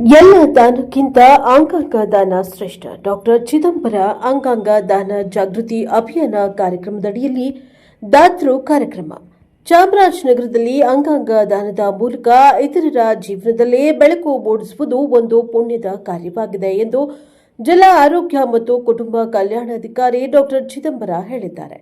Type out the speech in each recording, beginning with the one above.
ಎಲ್ಲ ದಾನಕ್ಕಿಂತ ಅಂಗಾಂಗ ದಾನ ಶ್ರೇಷ್ಠ. ಡಾಕ್ಟರ್ ಚಿದಂಬರ ಅಂಗಾಂಗ ದಾನ ಜಾಗೃತಿ ಅಭಿಯಾನ ಕಾರ್ಯಕ್ರಮದಡಿಯಲ್ಲಿ ದಾತೃ ಕಾರ್ಯಕ್ರಮ. ಚಾಮರಾಜನಗರದಲ್ಲಿ ಅಂಗಾಂಗ ದಾನದ ಮೂಲಕ ಇತರರ ಜೀವನದಲ್ಲೇ ಬೆಳಕು ಮೂಡಿಸುವುದು ಒಂದು ಪುಣ್ಯದ ಕಾರ್ಯವಾಗಿದೆ ಎಂದು ಜಿಲ್ಲಾ ಆರೋಗ್ಯ ಮತ್ತು ಕುಟುಂಬ ಕಲ್ಯಾಣಾಧಿಕಾರಿ ಡಾಕ್ಟರ್ ಚಿದಂಬರ ಹೇಳಿದ್ದಾರೆ.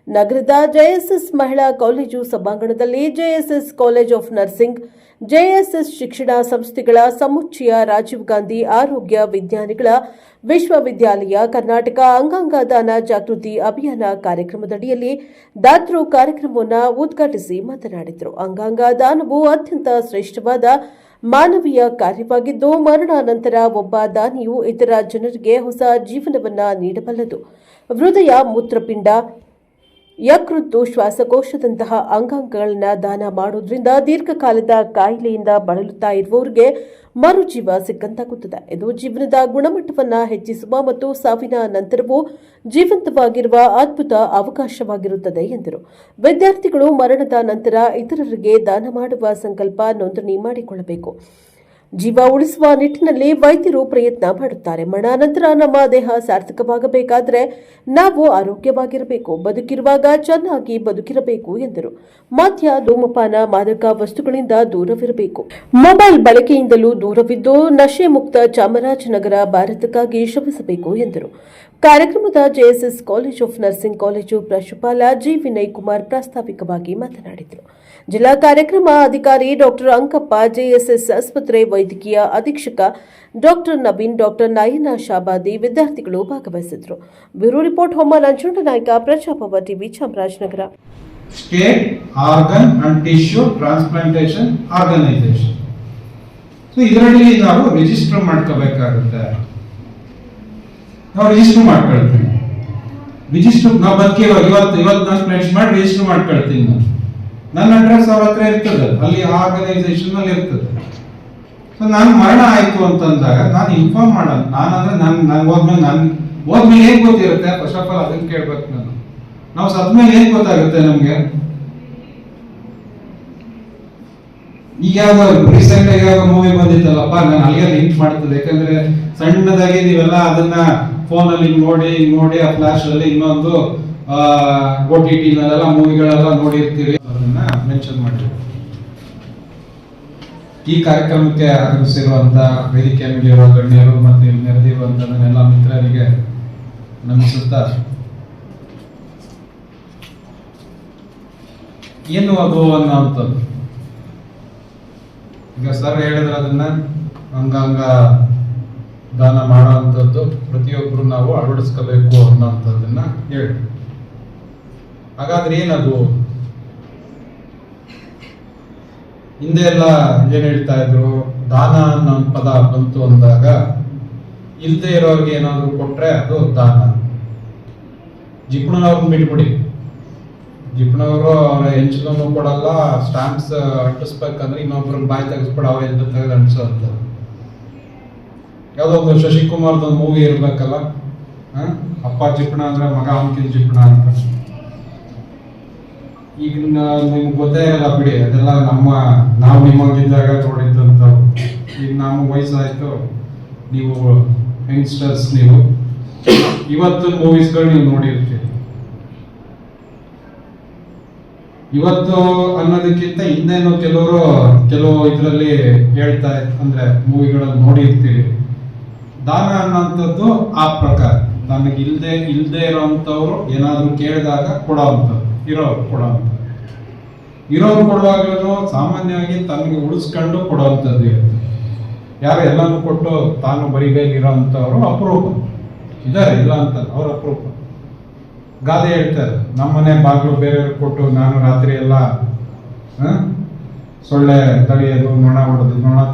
ನಗರದ ಜೆಎಸ್ಎಸ್ ಮಹಿಳಾ ಕಾಲೇಜು ಸಭಾಂಗಣದಲ್ಲಿ JSS college of nursing, JSS ಶಿಕ್ಷಣ ಸಂಸ್ಥೆಗಳ ಸಮುಚ್ಚಯ, ರಾಜೀವ್ ಗಾಂಧಿ ಆರೋಗ್ಯ ವಿಜ್ಞಾನಿಗಳ ವಿಶ್ವವಿದ್ಯಾಲಯ, ಕರ್ನಾಟಕ ಅಂಗಾಂಗ ದಾನ ಜಾಗೃತಿ ಅಭಿಯಾನ ಕಾರ್ಯಕ್ರಮದಡಿಯಲ್ಲಿ ದಾತೃ ಕಾರ್ಯಕ್ರಮವನ್ನು ಉದ್ಘಾಟಿಸಿ ಮಾತನಾಡಿದರು. ಅಂಗಾಂಗ ದಾನವು ಅತ್ಯಂತ ಶ್ರೇಷ್ಠವಾದ ಮಾನವೀಯ ಕಾರ್ಯವಾಗಿದ್ದು, ಮರಣಾನಂತರ ಒಬ್ಬ ದಾನಿಯು ಇತರ ಜನರಿಗೆ ಹೊಸ ಜೀವನವನ್ನ ನೀಡಬಲ್ಲದು. ಹೃದಯ, ಮೂತ್ರಪಿಂಡ, ಯಕೃತ್ತು, ಶ್ವಾಸಕೋಶದಂತಹ ಅಂಗಾಂಗಗಳನ್ನು ದಾನ ಮಾಡೋದ್ರಿಂದ ದೀರ್ಘಕಾಲದ ಕಾಯಿಲೆಯಿಂದ ಬಳಲುತ್ತಾ ಇರುವವರಿಗೆ ಮರುಜೀವ ಸಿಕ್ಕಂತಾಗುತ್ತದೆ. ಇದು ಜೀವನದ ಗುಣಮಟ್ಟವನ್ನು ಹೆಚ್ಚಿಸುವ ಮತ್ತು ಸಾವಿನ ನಂತರವೂ ಜೀವಂತವಾಗಿರುವ ಅದ್ಭುತ ಅವಕಾಶವಾಗಿರುತ್ತದೆ ಎಂದರು. ವಿದ್ಯಾರ್ಥಿಗಳು ಮರಣದ ನಂತರ ಇತರರಿಗೆ ದಾನ ಮಾಡುವ ಸಂಕಲ್ಪ ನೋಂದಣಿ ಮಾಡಿಕೊಳ್ಳಬೇಕು. ಜೀವ ಉಳಿಸುವ ನಿಟ್ಟಿನಲ್ಲಿ ವೈದ್ಯರು ಪ್ರಯತ್ನ ಮಾಡುತ್ತಾರೆ. ಮರಣಾನಂತರ ನಮ್ಮ ದೇಹ ಸಾರ್ಥಕವಾಗಬೇಕಾದರೆ ನಾವು ಆರೋಗ್ಯವಾಗಿರಬೇಕು, ಬದುಕಿರುವಾಗ ಚೆನ್ನಾಗಿ ಬದುಕಿರಬೇಕು ಎಂದರು. ಮದ್ಯ, ಧೂಮಪಾನ, ಮಾದಕ ವಸ್ತುಗಳಿಂದ ದೂರವಿರಬೇಕು. ಮೊಬೈಲ್ ಬಳಕೆಯಿಂದಲೂ ದೂರವಿದ್ದು ನಶೆ ಮುಕ್ತ ಚಾಮರಾಜನಗರ ಭಾರತಕ್ಕಾಗಿ ಶ್ರಮಿಸಬೇಕು ಎಂದರು. ಕಾರ್ಯಕ್ರಮದ JSS college of nursing college ಪ್ರಾಂಶುಪಾಲ ಜಿ ವಿನಯ್ ಕುಮಾರ್ ಪ್ರಾಸ್ತಾವಿಕವಾಗಿ ಮಾತನಾಡಿದರು. ಜಿಲ್ಲಾ ಕಾರ್ಯಕ್ರಮ ಅಧಿಕಾರಿ ಡಾಕ್ಟರ್ ಅಂಕಪ್ಪ, ಜೆಎಸ್ಎಸ್ ಆಸ್ಪತ್ರೆ ವೈದ್ಯಕೀಯ ಅಧೀಕ್ಷಕ ಡಾಕ್ಟರ್ ನವೀನ್, ಡಾಕ್ಟರ್ ನಯನ ಶಾಬಾದಿ ವಿದ್ಯಾರ್ಥಿಗಳು ಭಾಗವಹಿಸಿದರು. Bureau report Homma Nanjunda Nayka, Prajabhava TV, Chamarajanagar. State organ and tissue transplantation organisation. So ಇದರಲ್ಲಿ ನಾವು ರಿಜಿಸ್ಟರ್ ಮಾಡ್ಕೋಬೇಕಾಗುತ್ತೆ. ನಾವು ರಿಜಿಸ್ಟರ್ ಮಾಡ್ಕೊಳ್ತೀವಿ. ರಿಜಿಸ್ಟರ್ ನಾವು ಇವತ್ತು ನಾನು ಪ್ಲೇಸ್ ಮಾಡಿ ರಿಜಿಸ್ಟರ್ ಮಾಡ್ಕೊಳ್ತೀನಿ. ನನ್ನ ಅಡ್ರೆಸ್ ಅವ್ರ ಹತ್ರ ಇರ್ತದೆ, ಅಲ್ಲಿ ಆರ್ಗನೈಸೇಷನ್ ಅಲ್ಲಿ ಇರ್ತದೆ. ಸೊ ನಾನು ಮರಣ ಆಯ್ತು ಅಂತಂದಾಗ ನಾನು ಇನ್ಫಾರ್ಮ್ ಮಾಡೋಣ. ನಾನು ಹೋದ್ಮೇಲೆ ಏನ್ ಗೊತ್ತಿರುತ್ತೆ? ಫಸ್ಟ್ ಆಫ್ ಆಲ್ ಅದನ್ನ ಕೇಳ್ಬೇಕು. ನಾವು ಸತ್ಮೇಲೆ ಏನ್ ಗೊತ್ತಾಗುತ್ತೆ ನಮ್ಗೆ? ಈಗ ಯಾವ ರೀಸೆಂಟ್ ಆಗಿ ಯಾವ ಮೂವಿ ಬಂದಿತ್ತಲ್ಲಪ್ಪ, ನಾನು ಅಲ್ಲಿಗೆ ಲಿಂಕ್ ಮಾಡ್ತದೆ. ಯಾಕಂದ್ರೆ ಸಣ್ಣದಾಗಿ ನೀವೆಲ್ಲ ಅದನ್ನ ಫೋನ್ ಅಲ್ಲಿ ನೋಡಿ ಆ ಫ್ಲಾಶ್ ಅಲ್ಲಿ ಇನ್ನೊಂದು OTT ನಲ್ಲೆಲ್ಲ ಮೂವಿಗಳೆಲ್ಲ ನೋಡಿರ್ತೀವಿ, ಅದನ್ನ ಮೆನ್ಷನ್ ಮಾಡಿರ್ತೀವಿ. ಈ ಕಾರ್ಯಕ್ರಮಕ್ಕೆ ಆಗಮಿಸಿರುವಂತ ವೇದಿಕೆ ಮೇಲಿರುವ ಗಣ್ಯರು ಮತ್ತು ಇಲ್ಲಿ ನೆರೆದಿರುವಂತ ನನ್ನೆಲ್ಲ ಮಿತ್ರರಿಗೆ ನಮಿಸುತ್ತಾ, ಏನು ಅದು ಅನ್ನೋಂಥದ್ದು ಈಗ ಸರ್ ಹೇಳಿದ್ರೆ ಅದನ್ನ ಅಂಗಾಂಗ ದಾನ ಮಾಡುವಂಥದ್ದು ಪ್ರತಿಯೊಬ್ಬರು ನಾವು ಅಳವಡಿಸ್ಕೋಬೇಕು ಅನ್ನೋಂಥದ್ದನ್ನ ಹೇಳಿ. ಹಾಗಾದ್ರೆ ಏನದು? ಹಿಂದೆ ಎಲ್ಲ ಏನ್ ಹೇಳ್ತಾ ಇದ್ರು, ದಾನ ಅನ್ನೋ ಪದ ಬಂತು ಅಂದಾಗ ಇಲ್ಲದೆ ಇರೋರಿಗೆ ಏನಾದ್ರು ಕೊಟ್ರೆ ಅದು ದಾನ. ಜಿಪುಣನವ್ರನ್ನ ಬಿಟ್ಬಿಡಿ, ಜಿಪುಣವರು ಅವ್ರ ಹೆಂಚಲನ್ನು ಕೊಡಲ್ಲ, ಸ್ಟಾಂಪ್ಸ್ ಅಂಟಿಸ್ಬೇಕಂದ್ರೆ ಇನ್ನೊಬ್ರನ್ನ ಬಾಯಿ ತೆಗೆಸ್ಬಿಟ್ಟು ಅವ್ರ ಎದ್ದು ತೆಗೆದು ಅಂಟಿಸೋಂಥ. ಯಾವುದೋ ಒಂದು ಶಶಿಕುಮಾರ್ದ ಒಂದು ಮೂವಿ ಇರ್ಬೇಕಲ್ಲ, ಅಪ್ಪ ಜಿಪುಣ ಅಂದ್ರೆ ಮಗ ಅವನ್ಕಿನ್ ಜಿಪುಣ ಅಂತ. ಈಗ ನಿಮ್ಗೆ ಗೊತ್ತೇ ಇರಲ್ಲ ಬಿಡಿ, ಅದೆಲ್ಲ ನಾವು ನಿಮಗಿದ್ದಾಗ ನೋಡಿದ್ದಂಥವು. ಈಗ ನಮ್ಗೆ ವಯಸ್ಸಾಯ್ತು, ನೀವು ಯಂಗ್ಸ್ಟರ್ಸ್, ನೀವು ಇವತ್ತು ಮೂವೀಸ್ಗಳು ನೀವು ನೋಡಿರ್ತೀರಿ. ಇವತ್ತು ಅನ್ನೋದಕ್ಕಿಂತ ಹಿಂದೇನು ಕೆಲವು ಇದರಲ್ಲಿ ಹೇಳ್ತಾ ಅಂದ್ರೆ ಮೂವಿಗಳಲ್ಲಿ ನೋಡಿರ್ತೀರಿ. ದಾನ ಅನ್ನೋಂಥದ್ದು ಆ ಪ್ರಕಾರ ತನಗೆ ಇಲ್ದೇ ಇರೋಂಥವ್ರು ಏನಾದ್ರು ಕೇಳಿದಾಗ ಕೊಡೋವಂಥದ್ದು, ಇರೋರು ಕೊಡುವಾಗ್ಲೂ ಸಾಮಾನ್ಯವಾಗಿ ತನಗೆ ಉಳಿಸ್ಕೊಂಡು ಕೊಡುವಂಥದ್ದು ಇರುತ್ತೆ. ಯಾರು ಎಲ್ಲಾನು ಕೊಟ್ಟು ತಾನು ಬರಿಗೈಲಿ ಇರೋಂಥವ್ರು ಅಪರೂಪ ಇದ್ದಾರೆ, ಇಲ್ಲ ಅಂತ ಅವ್ರ ಅಪರೂಪ. ಗಾದೆ ಹೇಳ್ತಾರೆ, ನಮ್ಮನೆ ಬಾಗಿಲು ಬೇರೆಯವ್ರಿಗೆ ಕೊಟ್ಟು ನಾನು ರಾತ್ರಿ ಎಲ್ಲ ಸೊಳ್ಳೆ ತಡೆಯೋದು, ನೊಣ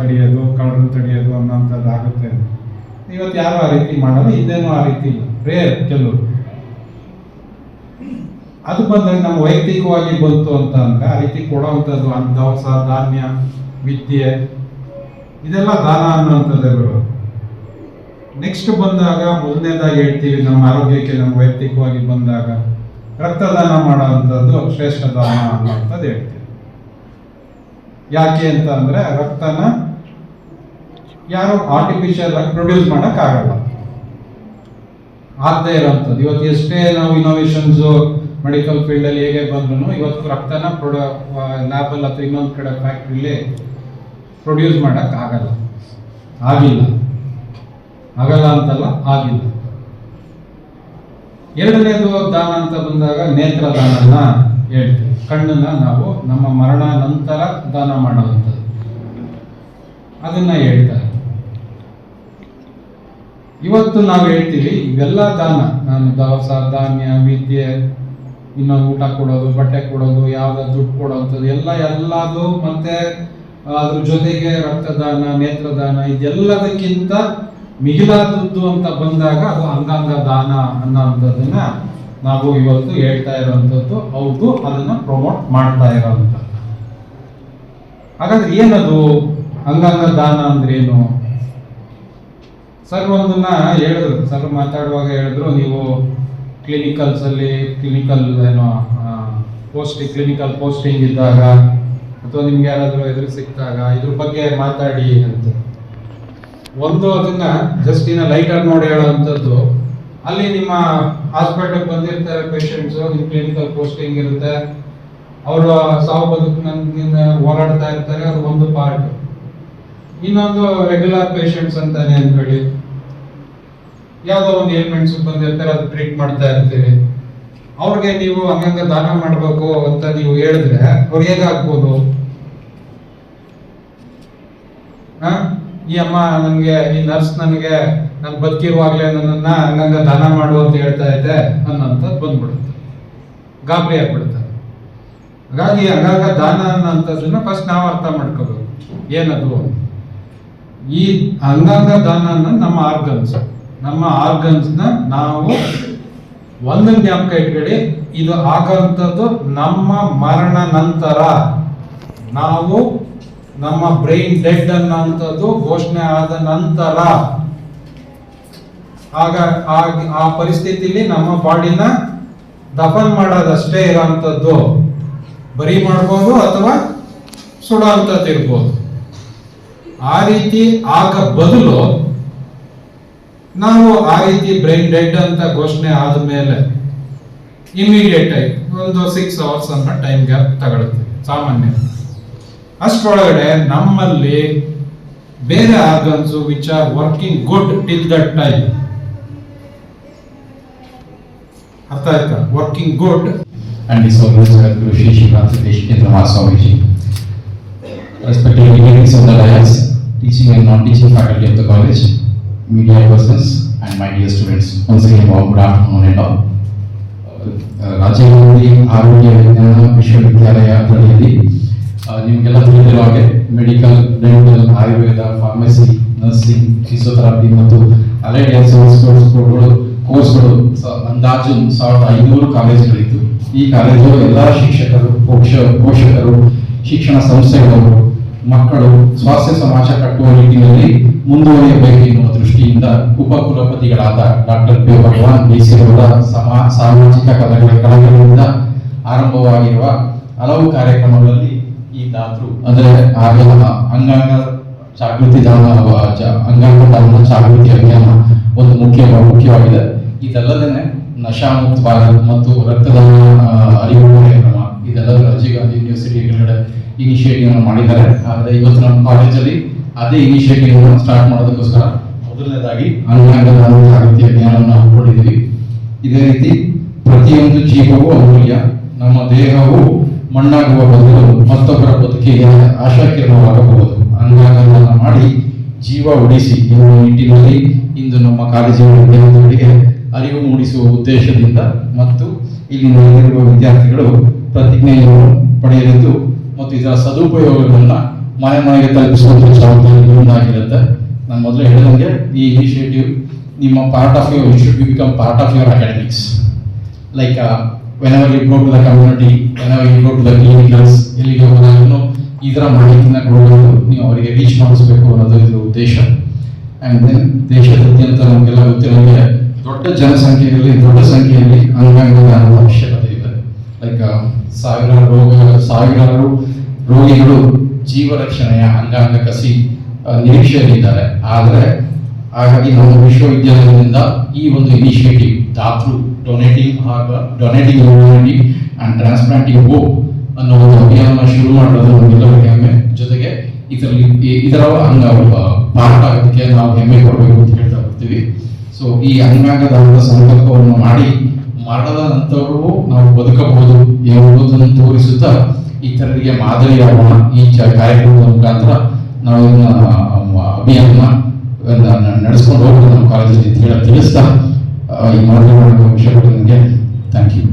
ತಡೆಯೋದು, ಕಳ್ಳರನ್ನು ತಡೆಯೋದು ಅನ್ನೋಂಥದ್ದು ಆಗುತ್ತೆ. ಇವತ್ತು ಯಾರು ಆ ರೀತಿ ಮಾಡಲ್ಲ, ಇದೇನು ಆ ರೀತಿ ಇಲ್ಲ, ರೇರ್ ಕೆಲವರು. ಅದು ಬಂದಾಗ ನಮ್ಮ ವೈಯಕ್ತಿಕವಾಗಿ ಬಂತು ಅಂತ ಅಂದ್ರೆ ಆ ರೀತಿ ಕೊಡುವಂಥದ್ದು ದವಸ ಧಾನ್ಯ, ವಿದ್ಯೆ, ಇದೆಲ್ಲ ದಾನ ಅನ್ನುವಂಥದ್ದೇ ಬರೋದು. ನೆಕ್ಸ್ಟ್ ಬಂದಾಗ ಮೊದಲನೇದಾಗಿ ಹೇಳ್ತೀವಿ, ನಮ್ಮ ಆರೋಗ್ಯಕ್ಕೆ ನಮ್ಮ ವೈಯಕ್ತಿಕವಾಗಿ ಬಂದಾಗ ರಕ್ತದಾನ ಮಾಡುವಂಥದ್ದು ಶ್ರೇಷ್ಠ ದಾನ ಅನ್ನುವಂಥದ್ದು ಹೇಳ್ತೀವಿ. ಯಾಕೆ ಅಂತ ಅಂದ್ರೆ ರಕ್ತನ ಯಾರು ಆರ್ಟಿಫಿಷಿಯಲ್ ಆಗಿ ಪ್ರೊಡ್ಯೂಸ್ ಮಾಡೋಕ್ಕಾಗಲ್ಲ. ಆಗದೆ ಇರೋಂಥದ್ದು ಇವತ್ತು ಎಷ್ಟೇ ನಾವು ಇನೋವೇಷನ್ಸು ಮೆಡಿಕಲ್ ಫೀಲ್ಡಲ್ಲಿ ಹೇಗೆ ಬಂದ್ರು ಇವತ್ತು ರಕ್ತನ ಲ್ಯಾಬಲ್ಲಿ ಅಥವಾ ಇನ್ನೊಂದು ಕಡೆ ಫ್ಯಾಕ್ಟ್ರಿಲಿ ಪ್ರೊಡ್ಯೂಸ್ ಮಾಡೋಕ್ಕಾಗಲ್ಲ. ಆಗಲ್ಲ ಅಂತಲ್ಲ, ಆಗಿಲ್ಲ. ಎರಡನೇದು ದಾನ ಅಂತ ಬಂದಾಗ ನೇತ್ರ ದಾನನ ಹೇಳ್ತೀವಿ. ಕಣ್ಣನ್ನ ನಾವು ನಮ್ಮ ಮರಣ ನಂತರ ದಾನ ಮಾಡುವಂಥದ್ದು, ಅದನ್ನ ಹೇಳ್ತಾರೆ. ಇವತ್ತು ನಾವು ಹೇಳ್ತೀವಿ ಇವೆಲ್ಲ ದಾನ, ನಾನು ದವಸ ಧಾನ್ಯ, ವಿದ್ಯೆ, ಇನ್ನೊಂದು ಊಟ ಕೊಡೋದು, ಬಟ್ಟೆ ಕೊಡೋದು, ಯಾವ್ದು ದುಡ್ಡು ಕೊಡೋವಂಥದ್ದು ಎಲ್ಲದು, ಮತ್ತೆ ಅದ್ರ ಜೊತೆಗೆ ರಕ್ತದಾನ, ನೇತ್ರದಾನ, ಇದೆಲ್ಲದಕ್ಕಿಂತ ಮಿಗಿಲಾದದ್ದು ಅಂತ ಬಂದಾಗ ಅದು ಅಂಗಾಂಗ ದಾನ ಅನ್ನೋಂಥದ್ದನ್ನ ನಾವು ಇವತ್ತು ಹೇಳ್ತಾ ಇರೋವಂಥದ್ದು. ಹೌದು, ಅದನ್ನ ಪ್ರಮೋಟ್ ಮಾಡ್ತಾ ಇರೋವಂಥದ್ದು. ಹಾಗಾದ್ರೆ ಏನದು ಅಂಗಾಂಗ ದಾನ ಅಂದ್ರೇನು? ಸರ್ ಒಂದನ್ನ ಹೇಳಿದ್ರು, ಸರ್ ಮಾತಾಡುವಾಗ ಹೇಳಿದ್ರು, ನೀವು ಕ್ಲಿನಿಕಲ್ ಪೋಸ್ಟಿಂಗ್ ಇದ್ದಾಗ ಅಥವಾ ನಿಮ್ಗೆ ಯಾರಾದ್ರೂ ಎದುರು ಸಿಕ್ಕಿದಾಗ ಇದ್ರ ಬಗ್ಗೆ ಮಾತಾಡಿ ಅಂತ. ಒಂದು ಅದನ್ನ ಜಸ್ಟ್ ಇನ್ನ ಲೈಟರ್ ನೋಡಿ ಹೇಳೋವಂಥದ್ದು. ಅಲ್ಲಿ ನಿಮ್ಮ ಹಾಸ್ಪಿಟಲ್ ಬಂದಿರ್ತಾರೆ ಪೇಷಂಟ್ಸ್, ನಿಮ್ಮ ಕ್ಲಿನಿಕಲ್ ಪೋಸ್ಟಿಂಗ್ ಇರುತ್ತೆ, ಅವರು ಸಾವು ಬದುಕಿನಿಂದ ಹೋರಾಡ್ತಾ ಇರ್ತಾರೆ, ಅದು ಒಂದು ಪಾರ್ಟ್. ಇನ್ನೊಂದು ರೆಗ್ಯುಲರ್ ಪೇಷಂಟ್ಸ್ ಅಂತಾನೆ ಅನ್ಕೊಳ್ಳಿ, ಯಾವುದೋ ಒಂದು ಏಲ್ಮೆಂಟ್ಸ್ ಬಂದಿರ್ತಾರೆ, ಅದು ಟ್ರೀಟ್ ಮಾಡ್ತಾ ಇರ್ತೀವಿ. ಅವ್ರಿಗೆ ನೀವು ಅಂಗಾಂಗ ದಾನ ಮಾಡಬೇಕು ಅಂತ ನೀವು ಹೇಳಿದ್ರೆ ಅವ್ರು ಹೇಗಾಗ್ಬೋದು? ಈ ಅಮ್ಮ ನನಗೆ, ಈ ನರ್ಸ್ ನನಗೆ ನಾನು ಬದುಕಿರುವಾಗಲೇ ನನ್ನನ್ನ ಅಂಗಾಂಗ ದಾನ ಮಾಡು ಅಂತ ಹೇಳ್ತಾ ಇದೆ ಅನ್ನೋಂಥದ್ದು ಬಂದ್ಬಿಡುತ್ತೆ, ಗಾಬರಿ ಆಗ್ಬಿಡುತ್ತೆ. ಹಾಗಾಗಿ ಅಂಗಾಂಗ ದಾನ ಅನ್ನೋಂಥದ್ದನ್ನ ಫಸ್ಟ್ ನಾವು ಅರ್ಥ ಮಾಡ್ಕೋಬೇಕು. ಏನದು? ಈ ಅಂಗಾಂಗ ದಾನ ಅನ್ನೋದು ನಮ್ಮ ಆರ್ಗನ್ಸ್ನ ನಾವು ಒಂದು ಜ್ಞಾಪಕ ಇಟ್ಕೊಳ್ಳಿ, ಇದು ಆಗಂಥದ್ದು ನಮ್ಮ ಮರಣ ನಂತರ. ನಾವು ನಮ್ಮ ಬ್ರೈನ್ ಡೆಡ್ ಅನ್ನೋಂಥದ್ದು ಘೋಷಣೆ ಆದ ನಂತರ, ಆಗ ಆ ಪರಿಸ್ಥಿತಿಲಿ ನಮ್ಮ ಬಾಡಿನ ದಫನ್ ಮಾಡೋದಷ್ಟೇ ಇರೋಂಥದ್ದು. ಬರಿ ಮಾಡ್ಬೋದು ಅಥವಾ ಸುಡೋ ಅಂಥದ್ದು ಇರ್ಬೋದು. ಆ ರೀತಿ ಆಗ ಬದಲು ನಾವು ಆ ರೀತಿ ಬ್ರೈನ್ ಡೆಡ್ ಅಂತ ಘೋಷಣೆ ಆದ್ಮೇಲೆ ಇಮಿಡಿಯೇಟ್ ಆಗಿ ಒಂದು 6 hours ಅಂತ ಟೈಮ್ ಗ್ಯಾಪ್ ತಗೊಳ್ತೀವಿ ಸಾಮಾನ್ಯ. ಅಷ್ಟರೊಳಗಡೆ ನಮ್ಮಲ್ಲಿ ಬೇರೆ organs which are working good till that time. ಅರ್ಥ ಆಯ್ತಾ? Working good. And is always Guru Shri Srivastava Deshikendra Mahaswamiji. Respected dignitaries of the dais, teaching and non-teaching faculty of the college, media persons, and my dear students, once again good afternoon and all. Rajiv Gandhi ಆರೋಗ್ಯ ವಿಜ್ಞಾನ ವಿಶ್ವವಿದ್ಯಾಲಯ ಅದರಲ್ಲಿ ನಿಮಗೆಲ್ಲ ತಿಳಿದಿರೋ ಹಾಗೆ medical, dental, Ayurveda, pharmacy, nursing, physiotherapy ಮತ್ತು allied health ಕೋರ್ಸ್ಗಳು ಅಂದಾಜು 1500 ಕಾಲೇಜುಗಳಿತ್ತು. ಈ ಕಾಲೇಜು ಎಲ್ಲ ಶಿಕ್ಷಕರು, ಪೋಷಕರು, ಶಿಕ್ಷಣ ಸಂಸ್ಥೆಗಳು, ಮಕ್ಕಳು ಸ್ವಾಸ್ಥ್ಯ ಸಮಾಜ ಕಟ್ಟುವ ನಿಟ್ಟಿನಲ್ಲಿ ಮುಂದುವರಿಯಬೇಕೆನ್ನುವ ದೃಷ್ಟಿಯಿಂದ ಉಪಕುಲಪತಿಗಳಾದ ಡಾಕ್ಟರ್ ಪಿ ಭಗವಾನ್ ಬೇಸಿರವರ ಸಾಮಾಜಿಕ ಕಳಕಳಿಯಿಂದ ಆರಂಭವಾಗಿರುವ ಹಲವು ಕಾರ್ಯಕ್ರಮಗಳಲ್ಲಿ ಈ ದಾತೃ ಅಂದರೆ ಅಂಗಾಂಗ ಜಾಗೃತಿ ಅಂಗಾಂಗ ದಾನ ಜಾಗೃತಿ ಅಭಿಯಾನ ಒಂದು ಮುಖ್ಯವಾಗಿದೆ. ಇದಲ್ಲದೆ ನಶಾಮುಕ್ತ ಭಾರತ್ ಮತ್ತು ರಕ್ತದಾನ ಅರಿವು ಕಾರ್ಯಕ್ರಮ ಇದೆಲ್ಲದರ ರಾಜೀವ್ ಗಾಂಧಿ ಯೂನಿವರ್ಸಿಟಿ ಕೆಳಗಡೆ ಇನಿಷಿಯೇಟಿವ್ ಅನ್ನು ಮಾಡಿದ್ದಾರೆ. ಆದರೆ ಇವತ್ತು ನಮ್ಮ ಕಾಲೇಜಲ್ಲಿ ಅದೇ ಇನಿಷಿಯೇಟಿವ್ ಸ್ಟಾರ್ಟ್ ಮಾಡೋದಕ್ಕೋಸ್ಕರ ಮೊದಲನೇದಾಗಿ ಅಂಗಾಂಗ ದಾನ ಜಾಗೃತಿ ಅಭಿಯಾನವನ್ನು ಹಮ್ಮಿಕೊಂಡಿದ್ದೀವಿ. ಇದೇ ರೀತಿ ಪ್ರತಿಯೊಂದು ಜೀವವೂ ಅಮೂಲ್ಯ. ನಮ್ಮ ದೇಹವು ಮಣ್ಣಾಗುವ ಬದಲು ಮತ್ತೊಬ್ಬರ ಬದುಕಿಗೆ ಆಶಾಕಿರಣವಾಗಬಹುದು. ಅಂಗಾಂಗದಾನ ಮಾಡಿ ಜೀವ ಉಳಿಸಿ ಎನ್ನುವ ನಿಟ್ಟಿನಲ್ಲಿ ಇಂದು ನಮ್ಮ ಕಾಲೇಜಿನ ವಿದ್ಯಾರ್ಥಿಗಳಿಗೆ ಅರಿವು ಮೂಡಿಸುವ ಉದ್ದೇಶದಿಂದ ಮತ್ತು ಇಲ್ಲಿ ನೆರೆದಿರುವ ವಿದ್ಯಾರ್ಥಿಗಳು ಪ್ರತಿಜ್ಞೆಯನ್ನು ಪಡೆಯಲಿದ್ದು ಮತ್ತು ಇದರ ಸದುಪಯೋಗಗಳನ್ನ ಮನೆಗೆ ತಲುಪಿಸುವಂತ ಜವಾಬ್ದಾರಿ ಒಂದಾಗಿರುತ್ತೆ. ನಾನು ಮೊದಲು ಹೇಳಿದಂಗೆ ಈ ಇನಿಷಿಯೇಟಿವ್ ನಿಮ್ಮ part of your should become part of your academics. Like whenever you go to the community, whenever you go to the clinicals, ಎಲ್ಲಿಗೆ ಹೋದಾಗಲೂ ಇದರ ಮಾಹಿತಿನ ಕೊಡೋದು ನೀವು ಅವರಿಗೆ ರೀಚ್ ಮಾಡಿಸಬೇಕು ಅನ್ನೋದು ಇದರ ಉದ್ದೇಶ. ಆ್ಯಂಡ್ ದೆನ್ ದೇಶದಾದ್ಯಂತ ನಮಗೆಲ್ಲ ಗೊತ್ತಿರೋಂಗೆ ದೊಡ್ಡ ಸಂಖ್ಯೆಯಲ್ಲಿ ಅಂಗಾಂಗ ದಾನದ ಅವಶ್ಯಕತೆ ಇದೆ. ಲೈಕ್ ಸಾವಿರಾರು ರೋಗಿಗಳು ಜೀವ ರಕ್ಷಣೆಯ ಅಂಗಾಂಗ ಕಸಿ ನಿರೀಕ್ಷೆಯಲ್ಲಿದ್ದಾರೆ. ಆದರೆ ಹಾಗಾಗಿ ನಮ್ಮ ವಿಶ್ವವಿದ್ಯಾಲಯದಿಂದ ಈ ಒಂದು initiative Daatru donating humanity and transplanting hope ಅನ್ನೋ ಒಂದು ಅಭಿಯಾನ ಶುರು ಮಾಡೋದು ನಮ್ಮೆಲ್ಲರಿಗೂ ಹೆಮ್ಮೆ. ಜೊತೆಗೆ ಇದರ ಪಾರ್ಟ್ ಆಗೋದಕ್ಕೆ ನಾವು ಹೆಮ್ಮೆ ಕೊಡಬೇಕು ಅಂತ ಹೇಳ್ತಾ ಹೋಗ್ತೀವಿ. ಸೊ ಈ ಅಂಗಾಂಗ ದಾನದ ಸಂಕಲ್ಪವನ್ನು ಮಾಡಿ ಮರಣದ ನಂತರವೂ ನಾವು ಬದುಕಬಹುದು ಎಂಬುದನ್ನು ತೋರಿಸುತ್ತಾ ಇತರರಿಗೆ ಮಾದರಿಯಾಗೋಣ. ಈ ಕಾರ್ಯಕ್ರಮದ ಮುಖಾಂತರ ನಾವು ಇದನ್ನ ಅಭಿಯಾನ ನಡೆಸ್ಕೊಂಡು ಹೋಗೋದು ನಮ್ಮ ಕಾಲೇಜಲ್ಲಿ ತಿಳಿಸ್ತಾ ಈ ಮಾತನಾಡುವ ವಿಷಯಗಳಿಗೆ ಥ್ಯಾಂಕ್ ಯು.